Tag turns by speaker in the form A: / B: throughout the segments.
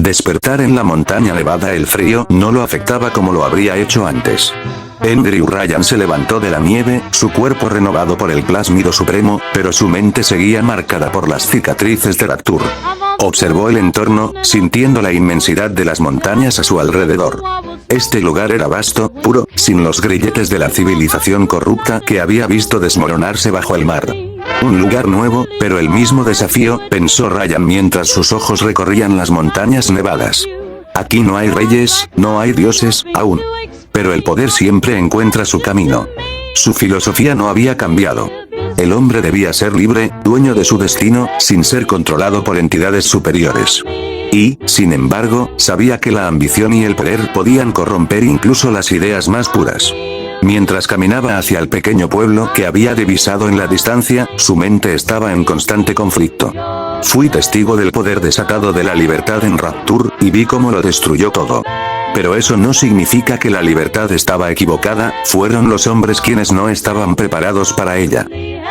A: Despertar en la montaña nevada, el frío no lo afectaba como lo habría hecho antes. Andrew Ryan se levantó de la nieve, su cuerpo renovado por el plásmido supremo, pero su mente seguía marcada por las cicatrices de Rapture. Observó el entorno, sintiendo la inmensidad de las montañas a su alrededor. Este lugar era vasto, puro, sin los grilletes de la civilización corrupta que había visto desmoronarse bajo el mar. Un lugar nuevo, pero el mismo desafío, pensó Ryan mientras sus ojos recorrían las montañas nevadas. Aquí no hay reyes, no hay dioses, aún. Pero el poder siempre encuentra su camino. Su filosofía no había cambiado. El hombre debía ser libre, dueño de su destino, sin ser controlado por entidades superiores. Y, sin embargo, sabía que la ambición y el poder podían corromper incluso las ideas más puras. Mientras caminaba hacia el pequeño pueblo que había divisado en la distancia, su mente estaba en constante conflicto. Fui testigo del poder desatado de la libertad en Rapture, y vi cómo lo destruyó todo. Pero eso no significa que la libertad estaba equivocada, fueron los hombres quienes no estaban preparados para ella.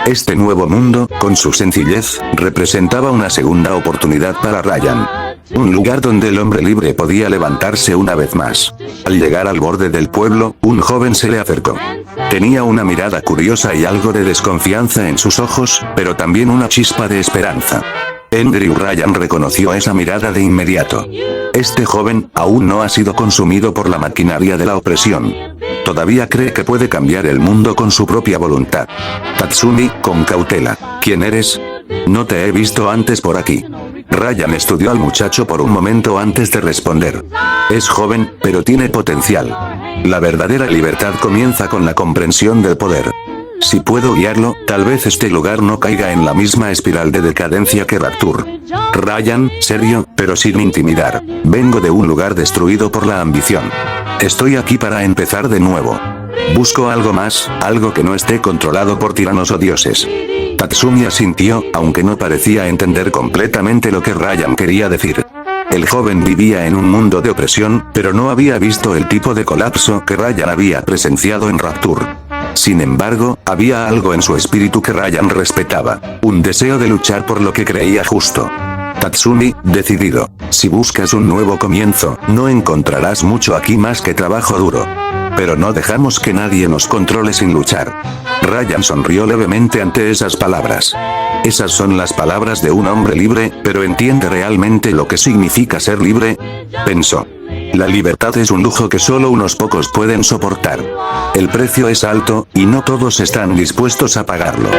A: Este nuevo mundo, con su sencillez, representaba una segunda oportunidad para Ryan. Un lugar donde el hombre libre podía levantarse una vez más. Al llegar al borde del pueblo, un joven se le acercó. Tenía una mirada curiosa y algo de desconfianza en sus ojos, pero también una chispa de esperanza. Andrew Ryan reconoció esa mirada de inmediato. Este joven, aún no ha sido consumido por la maquinaria de la opresión. Todavía cree que puede cambiar el mundo con su propia voluntad. Tatsumi, con cautela. ¿Quién eres? No te he visto antes por aquí. Ryan estudió al muchacho por un momento antes de responder. Es joven, pero tiene potencial. La verdadera libertad comienza con la comprensión del poder. Si puedo guiarlo, tal vez este lugar no caiga en la misma espiral de decadencia que Rapture. Ryan, serio, pero sin intimidar. Vengo de un lugar destruido por la ambición. Estoy aquí para empezar de nuevo. Busco algo más, algo que no esté controlado por tiranos o dioses. Tatsumi asintió, aunque no parecía entender completamente lo que Ryan quería decir. El joven vivía en un mundo de opresión, pero no había visto el tipo de colapso que Ryan había presenciado en Rapture. Sin embargo, había algo en su espíritu que Ryan respetaba, un deseo de luchar por lo que creía justo. Tatsumi, decidido. Si buscas un nuevo comienzo, no encontrarás mucho aquí más que trabajo duro. Pero no dejamos que nadie nos controle sin luchar. Ryan sonrió levemente ante esas palabras. Esas son las palabras de un hombre libre, pero ¿entiende realmente lo que significa ser libre? Pensó. La libertad es un lujo que solo unos pocos pueden soportar. El precio es alto, y no todos están dispuestos a pagarlo.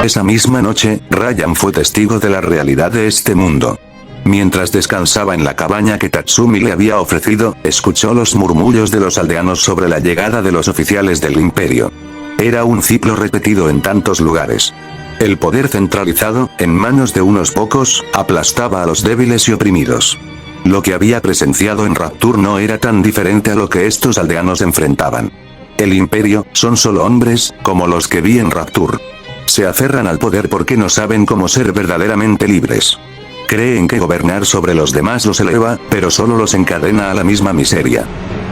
A: Esa misma noche, Ryan fue testigo de la realidad de este mundo. Mientras descansaba en la cabaña que Tatsumi le había ofrecido, escuchó los murmullos de los aldeanos sobre la llegada de los oficiales del imperio. Era un ciclo repetido en tantos lugares. El poder centralizado, en manos de unos pocos, aplastaba a los débiles y oprimidos. Lo que había presenciado en Rapture no era tan diferente a lo que estos aldeanos enfrentaban. El imperio, son solo hombres, como los que vi en Rapture. Se aferran al poder porque no saben cómo ser verdaderamente libres. Creen que gobernar sobre los demás los eleva, pero solo los encadena a la misma miseria.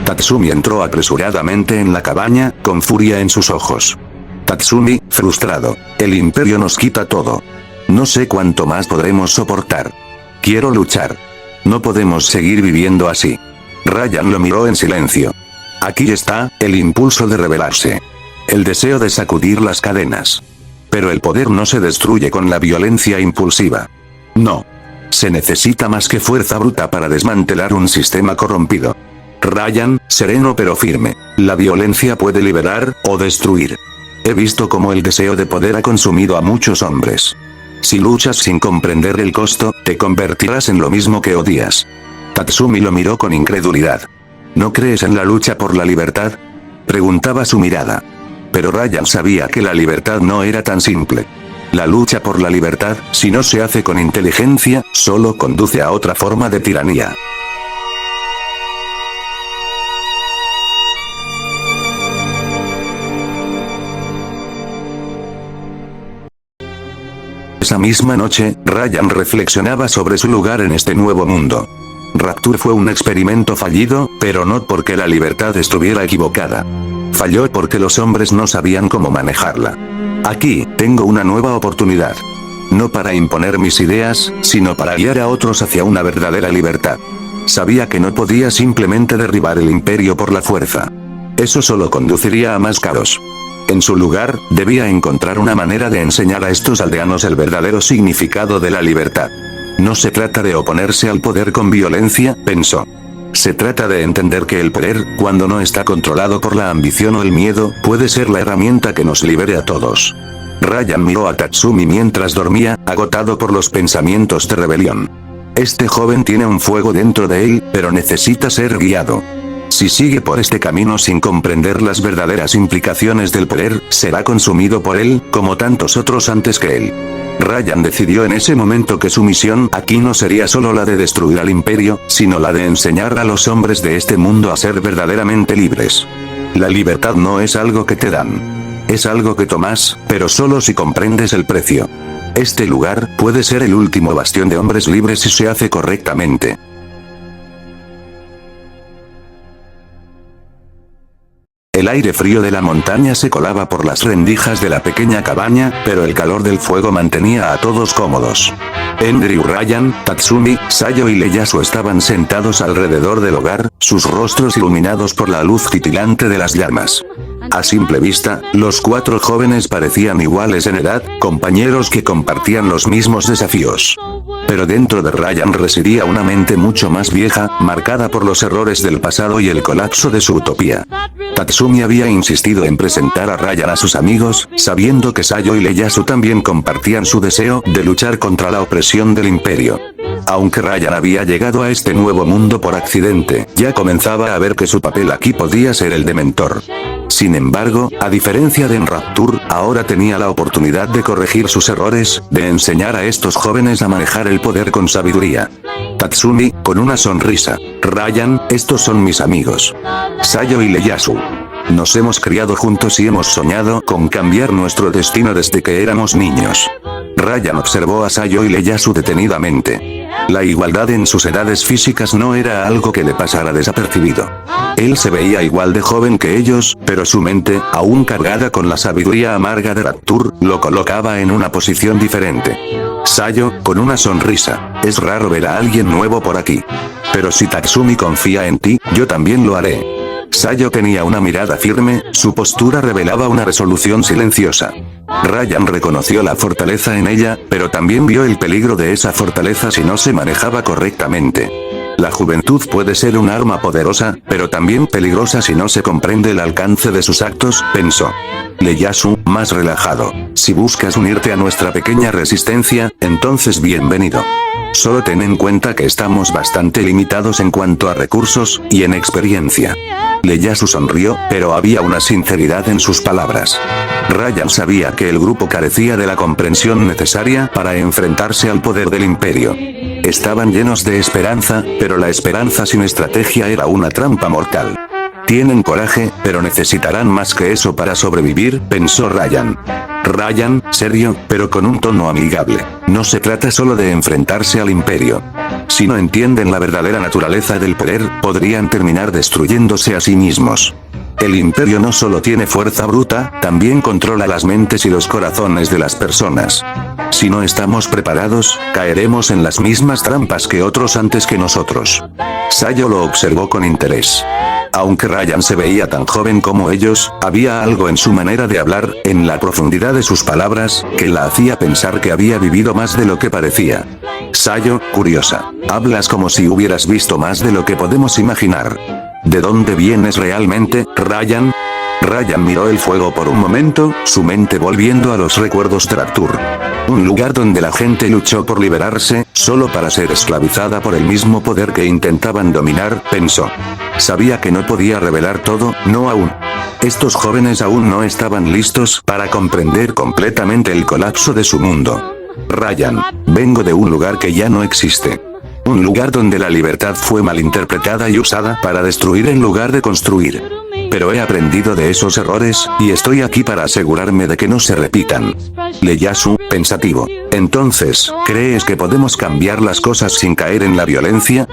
A: Tatsumi entró apresuradamente en la cabaña, con furia en sus ojos. Tatsumi, frustrado. El imperio nos quita todo. No sé cuánto más podremos soportar. Quiero luchar. No podemos seguir viviendo así. Ryan lo miró en silencio. Aquí está, el impulso de rebelarse. El deseo de sacudir las cadenas. Pero el poder no se destruye con la violencia impulsiva. No. Se necesita más que fuerza bruta para desmantelar un sistema corrompido. Ryan, sereno pero firme. La violencia puede liberar, o destruir. He visto cómo el deseo de poder ha consumido a muchos hombres. Si luchas sin comprender el costo, te convertirás en lo mismo que odias. Tatsumi lo miró con incredulidad. ¿No crees en la lucha por la libertad? Preguntaba su mirada. Pero Ryan sabía que la libertad no era tan simple. La lucha por la libertad, si no se hace con inteligencia, solo conduce a otra forma de tiranía. Esa misma noche, Ryan reflexionaba sobre su lugar en este nuevo mundo. Rapture fue un experimento fallido, pero no porque la libertad estuviera equivocada. Falló porque los hombres no sabían cómo manejarla. Aquí, tengo una nueva oportunidad. No para imponer mis ideas, sino para guiar a otros hacia una verdadera libertad. Sabía que no podía simplemente derribar el imperio por la fuerza. Eso solo conduciría a más caos. En su lugar, debía encontrar una manera de enseñar a estos aldeanos el verdadero significado de la libertad. No se trata de oponerse al poder con violencia, pensó. Se trata de entender que el poder, cuando no está controlado por la ambición o el miedo, puede ser la herramienta que nos libere a todos. Ryan miró a Tatsumi mientras dormía, agotado por los pensamientos de rebelión. Este joven tiene un fuego dentro de él, pero necesita ser guiado. Si sigue por este camino sin comprender las verdaderas implicaciones del poder, será consumido por él, como tantos otros antes que él. Ryan decidió en ese momento que su misión aquí no sería solo la de destruir al imperio, sino la de enseñar a los hombres de este mundo a ser verdaderamente libres. La libertad no es algo que te dan. Es algo que tomas, pero solo si comprendes el precio. Este lugar puede ser el último bastión de hombres libres si se hace correctamente. El aire frío de la montaña se colaba por las rendijas de la pequeña cabaña, pero el calor del fuego mantenía a todos cómodos. Andrew, Ryan, Tatsumi, Sayo y Ieyasu estaban sentados alrededor del hogar, sus rostros iluminados por la luz titilante de las llamas. A simple vista, los 4 jóvenes parecían iguales en edad, compañeros que compartían los mismos desafíos. Pero dentro de Ryan residía una mente mucho más vieja, marcada por los errores del pasado y el colapso de su utopía. Tatsumi había insistido en presentar a Ryan a sus amigos, sabiendo que Sayo y Ieyasu también compartían su deseo de luchar contra la opresión del imperio. Aunque Ryan había llegado a este nuevo mundo por accidente, ya comenzaba a ver que su papel aquí podía ser el de mentor. Sin embargo, a diferencia de en Rapture, ahora tenía la oportunidad de corregir sus errores, de enseñar a estos jóvenes a manejar el poder con sabiduría. Tatsumi, con una sonrisa. Ryan, estos son mis amigos. Sayo y Ieyasu. Nos hemos criado juntos y hemos soñado con cambiar nuestro destino desde que éramos niños. Ryan observó a Sayo y Ieyasu detenidamente. La igualdad en sus edades físicas no era algo que le pasara desapercibido. Él se veía igual de joven que ellos, pero su mente, aún cargada con la sabiduría amarga de Rapture, lo colocaba en una posición diferente. Sayo, con una sonrisa. Es raro ver a alguien nuevo por aquí. Pero si Tatsumi confía en ti, yo también lo haré. Sayo tenía una mirada firme, su postura revelaba una resolución silenciosa. Ryan reconoció la fortaleza en ella, pero también vio el peligro de esa fortaleza si no se manejaba correctamente. La juventud puede ser un arma poderosa, pero también peligrosa si no se comprende el alcance de sus actos, pensó. Ieyasu, más relajado. Si buscas unirte a nuestra pequeña resistencia, entonces bienvenido. Solo ten en cuenta que estamos bastante limitados en cuanto a recursos y en experiencia. Ieyasu sonrió, pero había una sinceridad en sus palabras. Ryan sabía que el grupo carecía de la comprensión necesaria para enfrentarse al poder del imperio. Estaban llenos de esperanza, pero la esperanza sin estrategia era una trampa mortal. Tienen coraje, pero necesitarán más que eso para sobrevivir, pensó Ryan. Ryan, serio, pero con un tono amigable. No se trata solo de enfrentarse al imperio. Si no entienden la verdadera naturaleza del poder, podrían terminar destruyéndose a sí mismos. El imperio no solo tiene fuerza bruta, también controla las mentes y los corazones de las personas. Si no estamos preparados, caeremos en las mismas trampas que otros antes que nosotros. Sayo lo observó con interés. Aunque Ryan se veía tan joven como ellos, había algo en su manera de hablar, en la profundidad de sus palabras, que la hacía pensar que había vivido más de lo que parecía. Sayo, curiosa. Hablas como si hubieras visto más de lo que podemos imaginar. ¿De dónde vienes realmente, Ryan? Ryan miró el fuego por un momento, su mente volviendo a los recuerdos de Rapture. Un lugar donde la gente luchó por liberarse, solo para ser esclavizada por el mismo poder que intentaban dominar, pensó. Sabía que no podía revelar todo, no aún. Estos jóvenes aún no estaban listos para comprender completamente el colapso de su mundo. Ryan, vengo de un lugar que ya no existe. Un lugar donde la libertad fue malinterpretada y usada para destruir en lugar de construir. Pero he aprendido de esos errores, y estoy aquí para asegurarme de que no se repitan. Ieyasu, pensativo. Entonces, ¿crees que podemos cambiar las cosas sin caer en la violencia?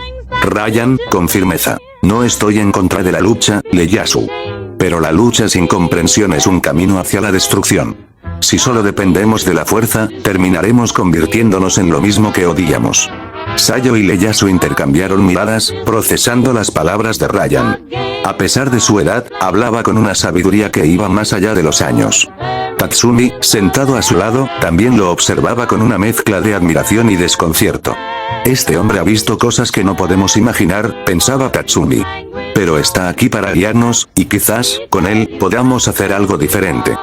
A: Ryan, con firmeza. No estoy en contra de la lucha, Ieyasu. Pero la lucha sin comprensión es un camino hacia la destrucción. Si solo dependemos de la fuerza, terminaremos convirtiéndonos en lo mismo que odiamos. Sayo y Ieyasu intercambiaron miradas, procesando las palabras de Ryan. A pesar de su edad, hablaba con una sabiduría que iba más allá de los años. Tatsumi, sentado a su lado, también lo observaba con una mezcla de admiración y desconcierto. Este hombre ha visto cosas que no podemos imaginar, pensaba Tatsumi. Pero está aquí para guiarnos, y quizás, con él, podamos hacer algo diferente.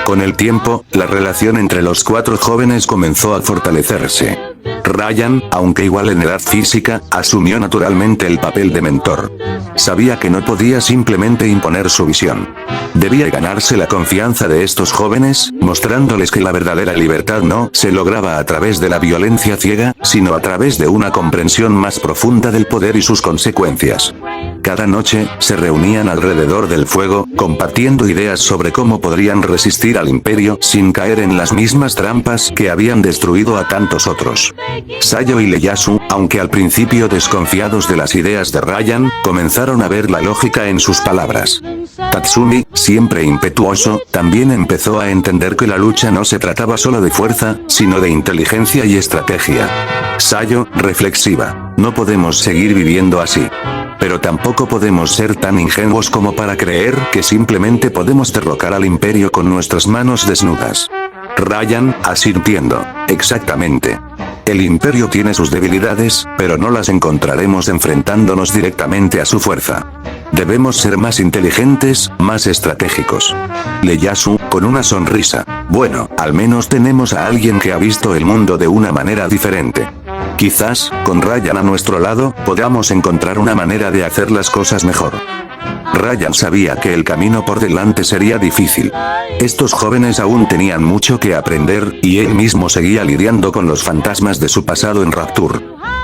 A: Con el tiempo, la relación entre los cuatro jóvenes comenzó a fortalecerse. Ryan, aunque igual en edad física, asumió naturalmente el papel de mentor. Sabía que no podía simplemente imponer su visión. Debía ganarse la confianza de estos jóvenes, mostrándoles que la verdadera libertad no se lograba a través de la violencia ciega, sino a través de una comprensión más profunda del poder y sus consecuencias. Cada noche, se reunían alrededor del fuego, compartiendo ideas sobre cómo podrían resistir al imperio sin caer en las mismas trampas que habían destruido a tantos otros. Sayo y Ieyasu, aunque al principio desconfiados de las ideas de Ryan, comenzaron a ver la lógica en sus palabras. Tatsumi, siempre impetuoso, también empezó a entender que la lucha no se trataba solo de fuerza, sino de inteligencia y estrategia. Sayo, reflexiva, no podemos seguir viviendo así. Pero tampoco podemos ser tan ingenuos como para creer que simplemente podemos derrocar al imperio con nuestras manos desnudas. Ryan, asintiendo, exactamente. El imperio tiene sus debilidades, pero no las encontraremos enfrentándonos directamente a su fuerza. Debemos ser más inteligentes, más estratégicos. Ieyasu, con una sonrisa. Bueno, al menos tenemos a alguien que ha visto el mundo de una manera diferente. Quizás, con Ryan a nuestro lado, podamos encontrar una manera de hacer las cosas mejor. Ryan sabía que el camino por delante sería difícil. Estos jóvenes aún tenían mucho que aprender, y él mismo seguía lidiando con los fantasmas de su pasado en Rapture.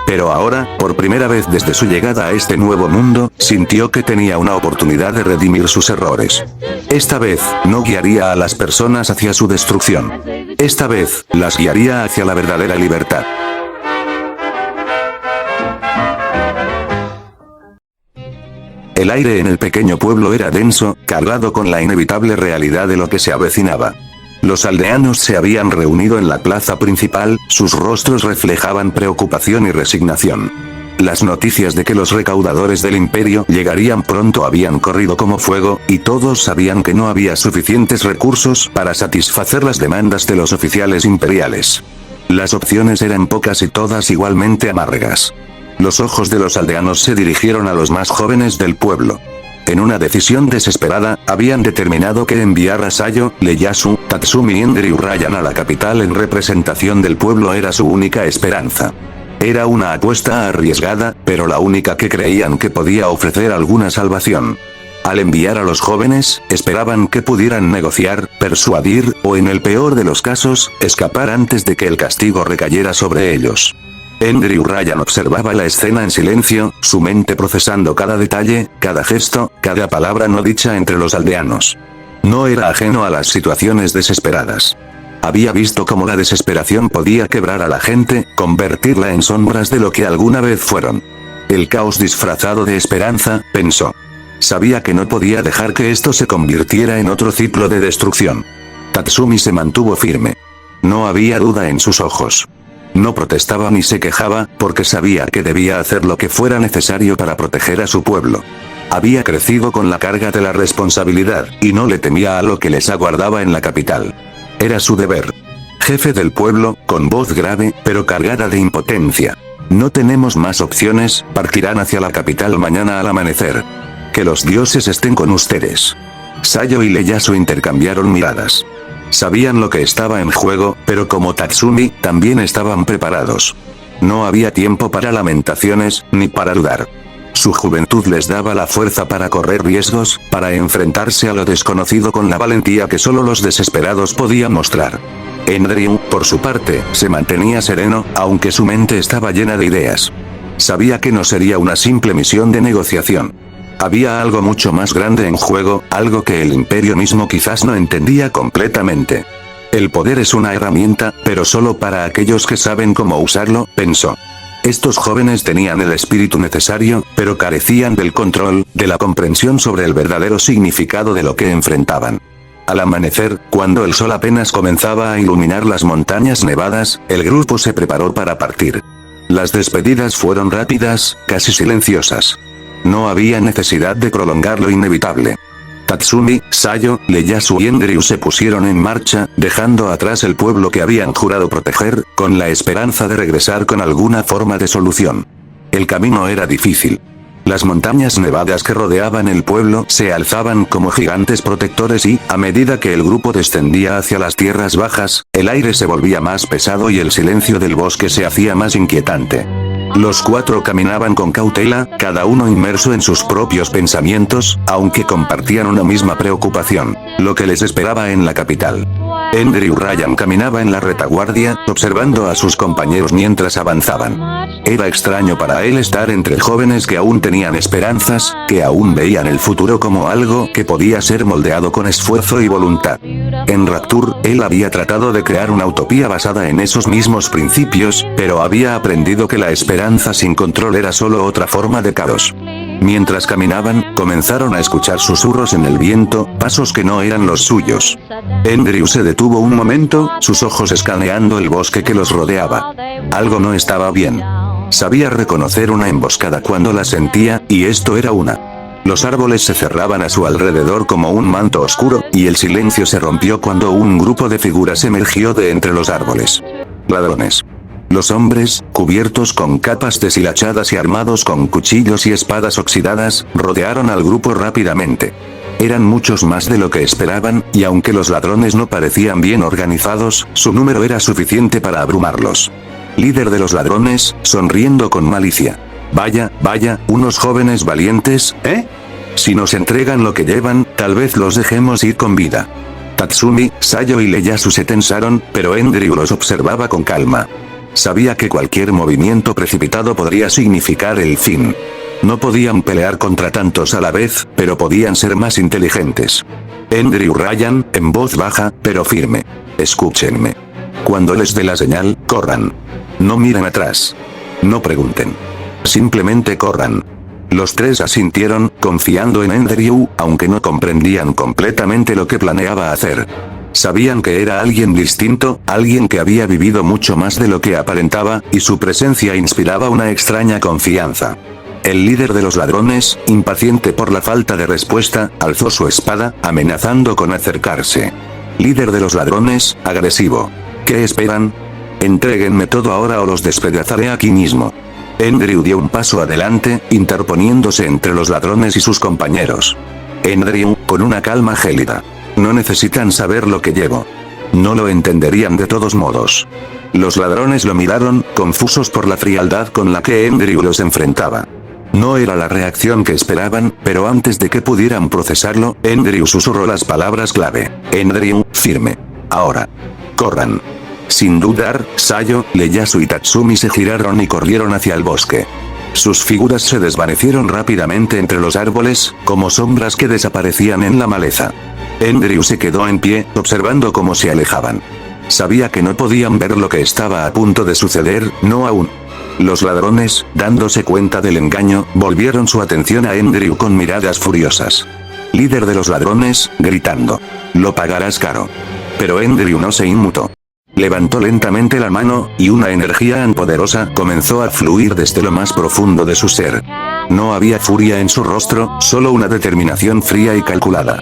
A: Pero ahora, por primera vez desde su llegada a este nuevo mundo, sintió que tenía una oportunidad de redimir sus errores. Esta vez, no guiaría a las personas hacia su destrucción. Esta vez, las guiaría hacia la verdadera libertad. El aire en el pequeño pueblo era denso, cargado con la inevitable realidad de lo que se avecinaba. Los aldeanos se habían reunido en la plaza principal, sus rostros reflejaban preocupación y resignación. Las noticias de que los recaudadores del imperio llegarían pronto habían corrido como fuego, y todos sabían que no había suficientes recursos para satisfacer las demandas de los oficiales imperiales. Las opciones eran pocas y todas igualmente amargas. Los ojos de los aldeanos se dirigieron a los más jóvenes del pueblo. En una decisión desesperada, habían determinado que enviar a Sayo, Ieyasu, Tatsumi y Andrew Ryan a la capital en representación del pueblo era su única esperanza. Era una apuesta arriesgada, pero la única que creían que podía ofrecer alguna salvación. Al enviar a los jóvenes, esperaban que pudieran negociar, persuadir, o en el peor de los casos, escapar antes de que el castigo recayera sobre ellos. Andrew Ryan observaba la escena en silencio, su mente procesando cada detalle, cada gesto, cada palabra no dicha entre los aldeanos. No era ajeno a las situaciones desesperadas. Había visto cómo la desesperación podía quebrar a la gente, convertirla en sombras de lo que alguna vez fueron. El caos disfrazado de esperanza, pensó. Sabía que no podía dejar que esto se convirtiera en otro ciclo de destrucción. Tatsumi se mantuvo firme. No había duda en sus ojos. No protestaba ni se quejaba, porque sabía que debía hacer lo que fuera necesario para proteger a su pueblo. Había crecido con la carga de la responsabilidad, y no le temía a lo que les aguardaba en la capital. Era su deber. Jefe del pueblo, con voz grave, pero cargada de impotencia. No tenemos más opciones, partirán hacia la capital mañana al amanecer. Que los dioses estén con ustedes. Sayo y Ieyasu intercambiaron miradas. Sabían lo que estaba en juego, pero como Tatsumi, también estaban preparados. No había tiempo para lamentaciones, ni para dudar. Su juventud les daba la fuerza para correr riesgos, para enfrentarse a lo desconocido con la valentía que solo los desesperados podían mostrar. Andrew, por su parte, se mantenía sereno, aunque su mente estaba llena de ideas. Sabía que no sería una simple misión de negociación. Había algo mucho más grande en juego, algo que el imperio mismo quizás no entendía completamente. El poder es una herramienta, pero solo para aquellos que saben cómo usarlo, pensó. Estos jóvenes tenían el espíritu necesario, pero carecían del control, de la comprensión sobre el verdadero significado de lo que enfrentaban. Al amanecer, cuando el sol apenas comenzaba a iluminar las montañas nevadas, el grupo se preparó para partir. Las despedidas fueron rápidas, casi silenciosas. No había necesidad de prolongar lo inevitable. Tatsumi, Sayo, Ieyasu y Enryu se pusieron en marcha, dejando atrás el pueblo que habían jurado proteger, con la esperanza de regresar con alguna forma de solución. El camino era difícil. Las montañas nevadas que rodeaban el pueblo se alzaban como gigantes protectores y, a medida que el grupo descendía hacia las tierras bajas, el aire se volvía más pesado y el silencio del bosque se hacía más inquietante. Los cuatro caminaban con cautela, cada uno inmerso en sus propios pensamientos, aunque compartían una misma preocupación: lo que les esperaba en la capital. Enryu Ryan caminaba en la retaguardia, observando a sus compañeros mientras avanzaban. Era extraño para él estar entre jóvenes que aún tenían esperanzas, que aún veían el futuro como algo que podía ser moldeado con esfuerzo y voluntad. En Rapture, él había tratado de crear una utopía basada en esos mismos principios, pero había aprendido que la esperanza sin control era solo otra forma de caos. Mientras caminaban, comenzaron a escuchar susurros en el viento, pasos que no eran los suyos. Enryu se detuvo un momento, sus ojos escaneando el bosque que los rodeaba. Algo no estaba bien. Sabía reconocer una emboscada cuando la sentía, y esto era una. Los árboles se cerraban a su alrededor como un manto oscuro, y el silencio se rompió cuando un grupo de figuras emergió de entre los árboles. Ladrones. Los hombres, cubiertos con capas deshilachadas y armados con cuchillos y espadas oxidadas, rodearon al grupo rápidamente. Eran muchos más de lo que esperaban, y aunque los ladrones no parecían bien organizados, su número era suficiente para abrumarlos. Líder de los ladrones, sonriendo con malicia. Vaya, unos jóvenes valientes, ¿eh? Si nos entregan lo que llevan, tal vez los dejemos ir con vida. Tatsumi, Sayo y Ieyasu se tensaron, pero Enryu los observaba con calma. Sabía que cualquier movimiento precipitado podría significar el fin. No podían pelear contra tantos a la vez, pero podían ser más inteligentes. Enryu Ryan, en voz baja, pero firme. Escúchenme. Cuando les dé la señal, corran. No miren atrás. No pregunten. Simplemente corran. Los tres asintieron, confiando en Enryu, aunque no comprendían completamente lo que planeaba hacer. Sabían que era alguien distinto, alguien que había vivido mucho más de lo que aparentaba, y su presencia inspiraba una extraña confianza. El líder de los ladrones, impaciente por la falta de respuesta, alzó su espada, amenazando con acercarse. Líder de los ladrones, agresivo. ¿Qué esperan? Entréguenme todo ahora o los despedazaré aquí mismo. Enryu dio un paso adelante, interponiéndose entre los ladrones y sus compañeros. Enryu, con una calma gélida. No necesitan saber lo que llevo. No lo entenderían de todos modos. Los ladrones lo miraron, confusos por la frialdad con la que Enryu los enfrentaba. No era la reacción que esperaban, pero antes de que pudieran procesarlo, Enryu susurró las palabras clave. Enryu, firme. Ahora. Corran. Sin dudar, Sayo, Ieyasu y Tatsumi se giraron y corrieron hacia el bosque. Sus figuras se desvanecieron rápidamente entre los árboles, como sombras que desaparecían en la maleza. Enryu se quedó en pie, observando cómo se alejaban. Sabía que no podían ver lo que estaba a punto de suceder, no aún. Los ladrones, dándose cuenta del engaño, volvieron su atención a Enryu con miradas furiosas. Líder de los ladrones, gritando. Lo pagarás caro. Pero Enryu no se inmutó. Levantó lentamente la mano, y una energía poderosa comenzó a fluir desde lo más profundo de su ser. No había furia en su rostro, solo una determinación fría y calculada.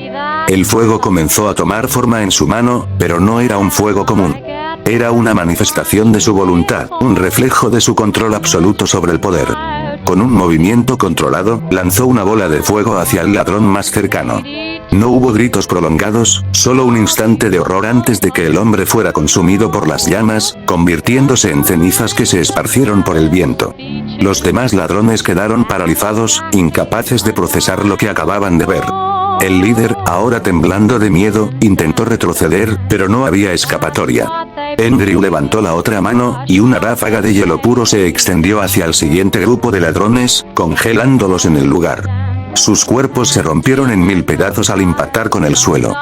A: El fuego comenzó a tomar forma en su mano, pero no era un fuego común. Era una manifestación de su voluntad, un reflejo de su control absoluto sobre el poder. Con un movimiento controlado, lanzó una bola de fuego hacia el ladrón más cercano. No hubo gritos prolongados, solo un instante de horror antes de que el hombre fuera consumido por las llamas, convirtiéndose en cenizas que se esparcieron por el viento. Los demás ladrones quedaron paralizados, incapaces de procesar lo que acababan de ver. El líder, ahora temblando de miedo, intentó retroceder, pero no había escapatoria. Enryu levantó la otra mano, y una ráfaga de hielo puro se extendió hacia el siguiente grupo de ladrones, congelándolos en el lugar. Sus cuerpos se rompieron en 1000 pedazos al impactar con el suelo.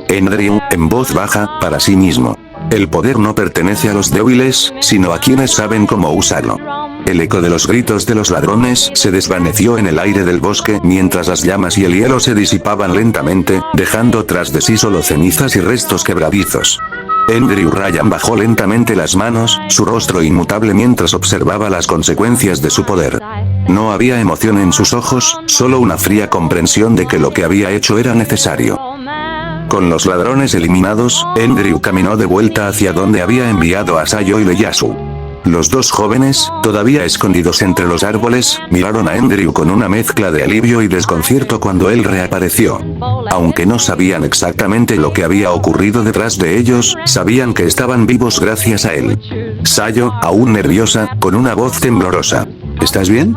A: Enryu, en voz baja, para sí mismo. El poder no pertenece a los débiles, sino a quienes saben cómo usarlo. El eco de los gritos de los ladrones se desvaneció en el aire del bosque mientras las llamas y el hielo se disipaban lentamente, dejando tras de sí solo cenizas y restos quebradizos. Andrew Ryan bajó lentamente las manos, su rostro inmutable mientras observaba las consecuencias de su poder. No había emoción en sus ojos, solo una fría comprensión de que lo que había hecho era necesario. Con los ladrones eliminados, Andrew caminó de vuelta hacia donde había enviado a Sayo y Ieyasu. Los dos jóvenes, todavía escondidos entre los árboles, miraron a Andrew con una mezcla de alivio y desconcierto cuando él reapareció. Aunque no sabían exactamente lo que había ocurrido detrás de ellos, sabían que estaban vivos gracias a él. Sayo, aún nerviosa, con una voz temblorosa. ¿Estás bien?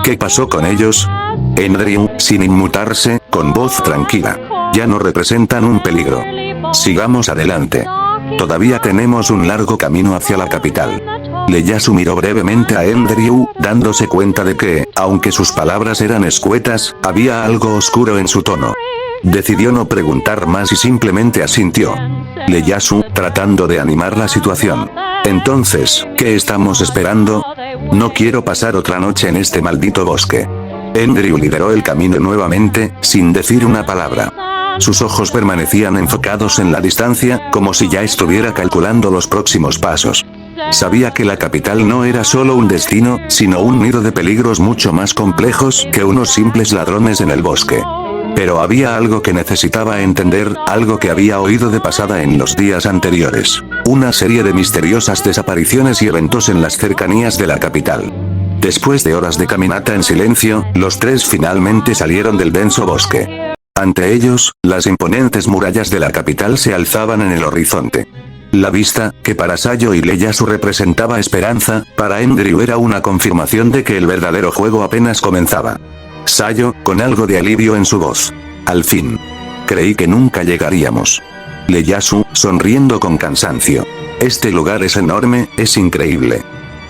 A: ¿Qué pasó con ellos? Andrew, sin inmutarse, con voz tranquila. Ya no representan un peligro. Sigamos adelante. Todavía tenemos un largo camino hacia la capital. Ieyasu miró brevemente a Andrew, dándose cuenta de que, aunque sus palabras eran escuetas, había algo oscuro en su tono. Decidió no preguntar más y simplemente asintió. Ieyasu, tratando de animar la situación. Entonces, ¿qué estamos esperando? No quiero pasar otra noche en este maldito bosque. Andrew lideró el camino nuevamente, sin decir una palabra. Sus ojos permanecían enfocados en la distancia, como si ya estuviera calculando los próximos pasos. Sabía que la capital no era solo un destino, sino un nido de peligros mucho más complejos que unos simples ladrones en el bosque. Pero había algo que necesitaba entender, algo que había oído de pasada en los días anteriores. Una serie de misteriosas desapariciones y eventos en las cercanías de la capital. Después de horas de caminata en silencio, los tres finalmente salieron del denso bosque. Ante ellos, las imponentes murallas de la capital se alzaban en el horizonte. La vista, que para Sayo y Ieyasu representaba esperanza, para Andrew era una confirmación de que el verdadero juego apenas comenzaba. Sayo, con algo de alivio en su voz. Al fin. Creí que nunca llegaríamos. Ieyasu, sonriendo con cansancio. Este lugar es enorme, es increíble.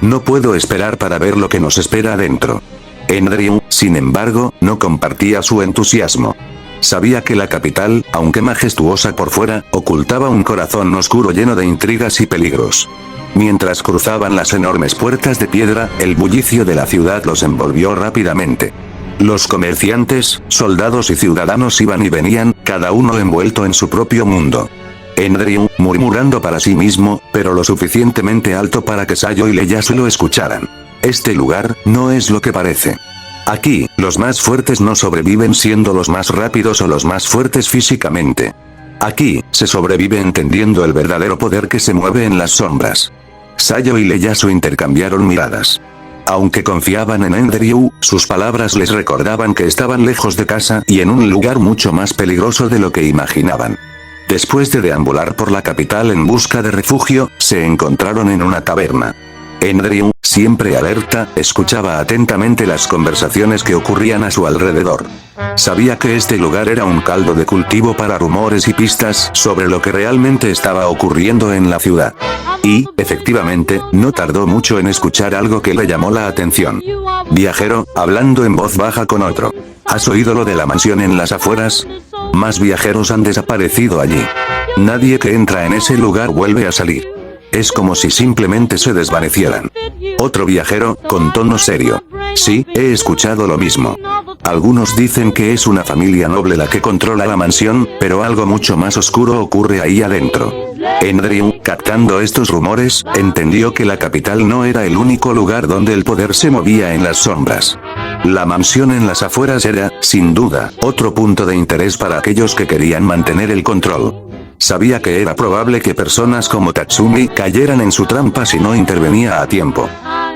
A: No puedo esperar para ver lo que nos espera adentro. Andrew, sin embargo, no compartía su entusiasmo. Sabía que la capital, aunque majestuosa por fuera, ocultaba un corazón oscuro lleno de intrigas y peligros. Mientras cruzaban las enormes puertas de piedra, el bullicio de la ciudad los envolvió rápidamente. Los comerciantes, soldados y ciudadanos iban y venían, cada uno envuelto en su propio mundo. Andrew, murmurando para sí mismo, pero lo suficientemente alto para que Sayo y Ieyasu lo escucharan. Este lugar, no es lo que parece. Aquí, los más fuertes no sobreviven siendo los más rápidos o los más fuertes físicamente. Aquí, se sobrevive entendiendo el verdadero poder que se mueve en las sombras. Sayo y Ieyasu intercambiaron miradas. Aunque confiaban en Andrew, sus palabras les recordaban que estaban lejos de casa y en un lugar mucho más peligroso de lo que imaginaban. Después de deambular por la capital en busca de refugio, se encontraron en una taberna. Andrew, siempre alerta, escuchaba atentamente las conversaciones que ocurrían a su alrededor. Sabía que este lugar era un caldo de cultivo para rumores y pistas sobre lo que realmente estaba ocurriendo en la ciudad. Y, efectivamente, no tardó mucho en escuchar algo que le llamó la atención. Viajero, hablando en voz baja con otro. ¿Has oído lo de la mansión en las afueras? Más viajeros han desaparecido allí. Nadie que entra en ese lugar vuelve a salir. Es como si simplemente se desvanecieran. Otro viajero, con tono serio. Sí, he escuchado lo mismo. Algunos dicen que es una familia noble la que controla la mansión, pero algo mucho más oscuro ocurre ahí adentro. Andrew, captando estos rumores, entendió que la capital no era el único lugar donde el poder se movía en las sombras. La mansión en las afueras era, sin duda, otro punto de interés para aquellos que querían mantener el control. Sabía que era probable que personas como Tatsumi cayeran en su trampa si no intervenía a tiempo.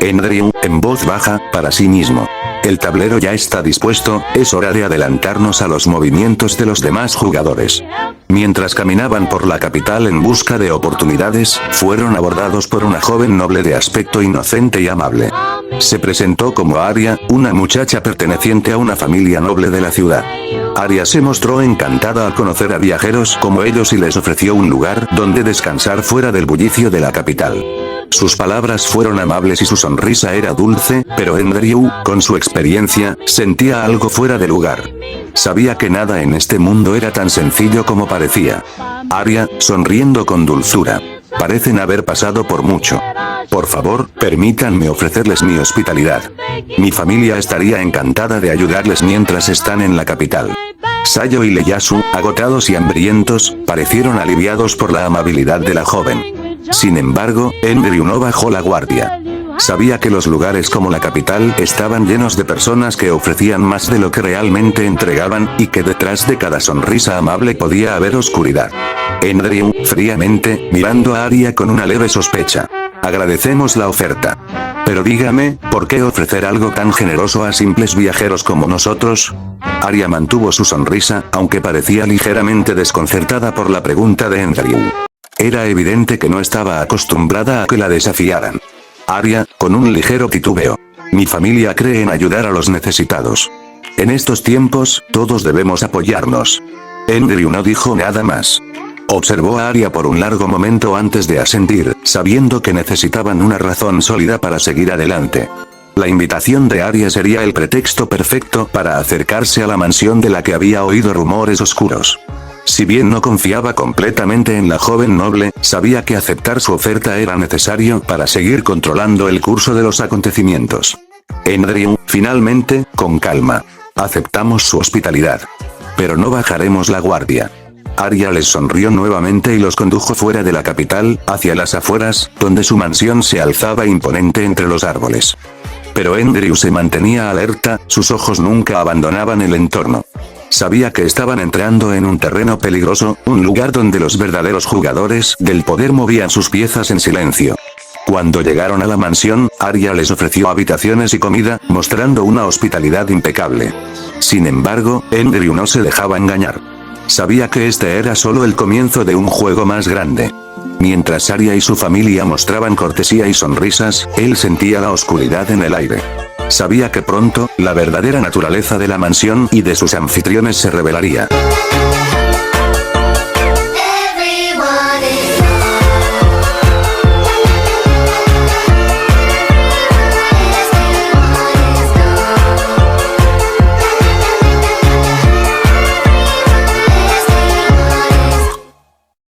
A: Andrew, en voz baja, para sí mismo. El tablero ya está dispuesto, es hora de adelantarnos a los movimientos de los demás jugadores. Mientras caminaban por la capital en busca de oportunidades, fueron abordados por una joven noble de aspecto inocente y amable. Se presentó como Arya, una muchacha perteneciente a una familia noble de la ciudad. Arya se mostró encantada al conocer a viajeros como ellos y les ofreció un lugar donde descansar fuera del bullicio de la capital. Sus palabras fueron amables y su sonrisa era dulce, pero Andrew, con su experiencia, sentía algo fuera de lugar. Sabía que nada en este mundo era tan sencillo como parecía. Arya, sonriendo con dulzura. Parecen haber pasado por mucho. Por favor, permítanme ofrecerles mi hospitalidad. Mi familia estaría encantada de ayudarles mientras están en la capital. Sayo y Ieyasu, agotados y hambrientos, parecieron aliviados por la amabilidad de la joven. Sin embargo, Enryu no bajó la guardia. Sabía que los lugares como la capital estaban llenos de personas que ofrecían más de lo que realmente entregaban, y que detrás de cada sonrisa amable podía haber oscuridad. Enryu, fríamente, mirando a Arya con una leve sospecha. Agradecemos la oferta. Pero dígame, ¿por qué ofrecer algo tan generoso a simples viajeros como nosotros? Arya mantuvo su sonrisa, aunque parecía ligeramente desconcertada por la pregunta de Enryu. Era evidente que no estaba acostumbrada a que la desafiaran. Arya, con un ligero titubeo. Mi familia cree en ayudar a los necesitados. En estos tiempos, todos debemos apoyarnos. Enryu no dijo nada más. Observó a Arya por un largo momento antes de asentir, sabiendo que necesitaban una razón sólida para seguir adelante. La invitación de Arya sería el pretexto perfecto para acercarse a la mansión de la que había oído rumores oscuros. Si bien no confiaba completamente en la joven noble, sabía que aceptar su oferta era necesario para seguir controlando el curso de los acontecimientos. Enryu, finalmente, con calma. Aceptamos su hospitalidad. Pero no bajaremos la guardia. Arya les sonrió nuevamente y los condujo fuera de la capital, hacia las afueras, donde su mansión se alzaba imponente entre los árboles. Pero Enryu se mantenía alerta, sus ojos nunca abandonaban el entorno. Sabía que estaban entrando en un terreno peligroso, un lugar donde los verdaderos jugadores del poder movían sus piezas en silencio. Cuando llegaron a la mansión, Arya les ofreció habitaciones y comida, mostrando una hospitalidad impecable. Sin embargo, Enryu no se dejaba engañar. Sabía que este era solo el comienzo de un juego más grande. Mientras Arya y su familia mostraban cortesía y sonrisas, él sentía la oscuridad en el aire. Sabía que pronto, la verdadera naturaleza de la mansión y de sus anfitriones se revelaría.